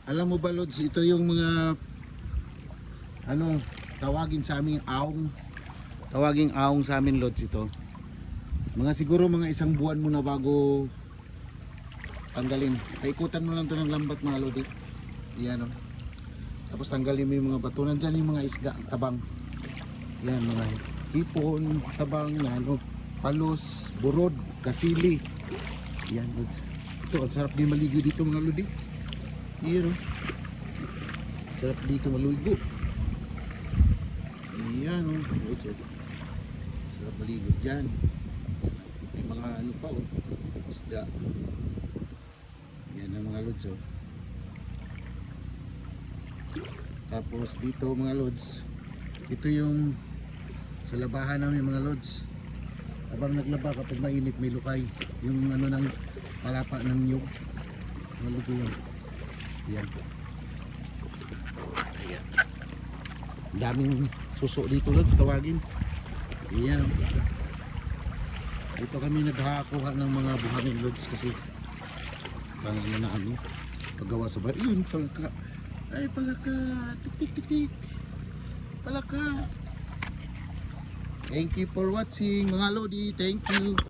Alam mo ba Lods, ito yung mga ano, tawagin sa aming aong. Tawaging aong sa amin Lods ito. Mga siguro mga isang buwan muna bago tanggalin. Paikutan mo lang to ng lambat mga Lodi. Yan o. Tapos tanggalin mo yung mga bato. Nandyan yung mga isda, tabang. Yan mga hipon, tabang, na ano, palos, burod, kasili. Yan Lods. Ito, ang sarap din maligo dito mga Lodi. Yan o. Sarap dito maligo. Yan o. Sarap maligo dyan. May mga ano pa o. Isda. Yan ang mga Lods o. Tapos dito mga Lods, ito yung sa labahan namin mga Lods. Habang naglaba kapag mainit may lukay. Yung ano ng malapa ng nyug. Maluto yun. Yan. Ayan. Daming suso dito Lods, tawagin. Ayan. Dito kami naghakuha ng mga buhangin Lods kasi parang na ano, paggawa sa bahay. Yun, palaka. Ay, palaka. Tik, tik, tik, tik. Palaka. Thank you for watching mga Lodi. Thank you.